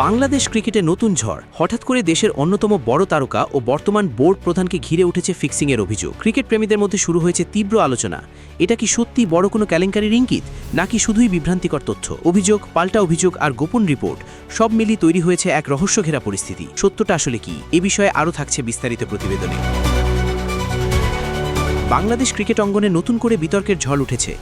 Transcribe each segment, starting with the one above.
বাংলাদেশ ক্রিকেটে নতুন ঝড়। হঠাৎ করে দেশের অন্যতম বড় তারকা ও বর্তমান বোর্ড প্রধানকে ঘিরে উঠেছে ফিক্সিংয়ের অভিযোগ। ক্রিকেট প্রেমীদের মধ্যে শুরু হয়েছে তীব্র আলোচনা। এটা কি সত্যি বড় কোনো কেলেঙ্কারির ইঙ্গিত, নাকি শুধুই বিভ্রান্তিকর তথ্য? অভিযোগ, পাল্টা অভিযোগ আর গোপন রিপোর্ট সব মিলিয়ে তৈরি হয়েছে এক রহস্যঘেরা পরিস্থিতি। সত্যটা আসলে কি, এ বিষয়ে আরও থাকছে বিস্তারিত প্রতিবেদনে। বাংলাদেশ ক্রিকেট অঙ্গনে নতুন করে বিতর্কের ঝড় উঠেছে।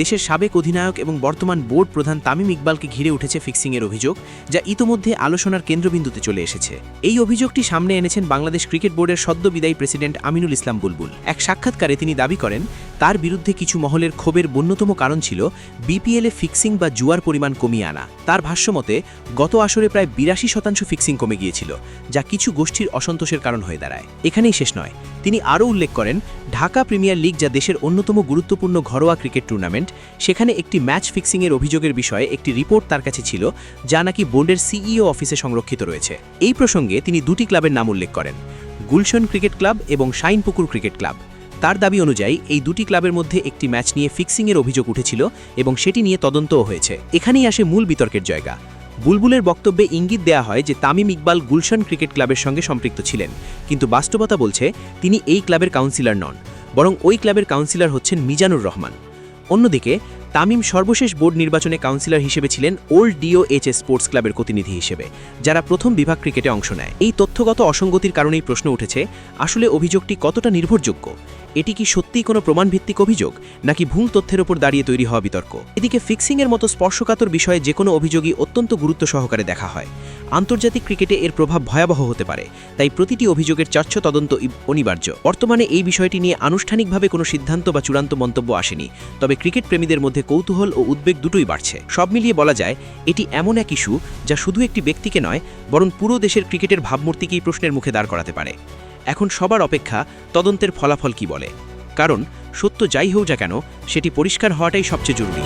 দেশের সাবেক অধিনায়ক এবং বর্তমান বোর্ড প্রধান তামিম ইকবালকে ঘিরে উঠেছে ফিক্সিংয়ের অভিযোগ, যা ইতোমধ্যে আলোচনার কেন্দ্রবিন্দুতে চলে এসেছে। এই অভিযোগটি সামনে এনেছেন বাংলাদেশ ক্রিকেট বোর্ডের সদ্য বিদায়ী প্রেসিডেন্ট আমিনুল ইসলাম বুলবুল। এক সাক্ষাৎকারে তিনি দাবি করেন, তার বিরুদ্ধে কিছু মহলের ক্ষোভের অন্যতম কারণ ছিল বিপিএলে ফিক্সিং বা জুয়ার পরিমাণ কমিয়ে আনা। তার ভাষ্যমতে গত আসরে প্রায় ৮২% ফিক্সিং কমে গিয়েছিল, যা কিছু গোষ্ঠীর অসন্তোষের কারণ হয়ে দাঁড়ায়। এখানেই শেষ নয়, তিনি আরও উল্লেখ করেন, ঢাকা প্রিমিয়ার লিগ, যা দেশের অন্যতম গুরুত্বপূর্ণ ঘরোয়া ক্রিকেট টুর্নামেন্ট, সেখানে একটি ম্যাচ ফিক্সিংয়ের অভিযোগের বিষয়ে একটি রিপোর্ট তার কাছে ছিল, যা নাকি বোর্ডের সিইও অফিসে সংরক্ষিত রয়েছে। এই প্রসঙ্গে তিনি দুটি ক্লাবের নাম উল্লেখ করেন, গুলশন ক্রিকেট ক্লাব এবং শাইনপুকুর ক্রিকেট ক্লাব। তার দাবি অনুযায়ী এই দুটি ক্লাবের মধ্যে একটি ম্যাচ নিয়ে ফিক্সিংয়ের অভিযোগ উঠেছিল এবং সেটি নিয়ে তদন্তও হয়েছে। এখানেই আসে মূল বিতর্কের জায়গা। বুলবুলের বক্তব্যে ইঙ্গিত দেয়া হয় যে তামিম ইকবাল গুলশন ক্রিকেট ক্লাবের সঙ্গে সম্পৃক্ত ছিলেন, কিন্তু বাস্তবতা বলছে তিনি এই ক্লাবের কাউন্সিলর নন, বরং ওই ক্লাবের কাউন্সিলর হচ্ছেন মিজানুর রহমান। অন্যদিকে তামিম সর্বশেষ বোর্ড নির্বাচনে কাউন্সিলর হিসেবে ছিলেন ওল্ড ডিওএইচএস স্পোর্টস ক্লাবের প্রতিনিধি হিসেবে, যারা প্রথম বিভাগ ক্রিকেটে অংশ নেয়। এই তথ্যগত অসঙ্গতির কারণেই প্রশ্ন উঠেছে, আসলে অভিযোগটি কতটা নির্ভরযোগ্য? এটি কি সত্যিই কোনো প্রমাণভিত্তিক অভিযোগ, নাকি ভুল তথ্যের ওপর দাঁড়িয়ে তৈরি হওয়া বিতর্ক? এদিকে ফিক্সিংয়ের মতো স্পর্শকাতর বিষয়ে যে কোনো অভিযোগই অত্যন্ত গুরুত্ব সহকারে দেখা হয়। আন্তর্জাতিক ক্রিকেটে এর প্রভাব ভয়াবহ হতে পারে, তাই প্রতিটি অভিযোগের স্বচ্ছ তদন্ত অনিবার্য। বর্তমানে এই বিষয়টি নিয়ে আনুষ্ঠানিকভাবে কোনো সিদ্ধান্ত বা চূড়ান্ত মন্তব্য আসেনি, তবে ক্রিকেট প্রেমীদের মধ্যে কৌতূহল ও উদ্বেগ দুটোই বাড়ছে। সব মিলিয়ে বলা যায়, এটি এমন এক ইস্যু যা শুধু একটি ব্যক্তিকে নয়, বরং পুরো দেশের ক্রিকেটের ভাবমূর্তিকেই প্রশ্নের মুখে দাঁড় করাতে পারে। এখন সবার অপেক্ষা তদন্তের ফলাফল কি বলে, কারণ সত্য যাই হোক না কেন, সেটি পরিষ্কার হওয়াটাই সবচেয়ে জরুরি।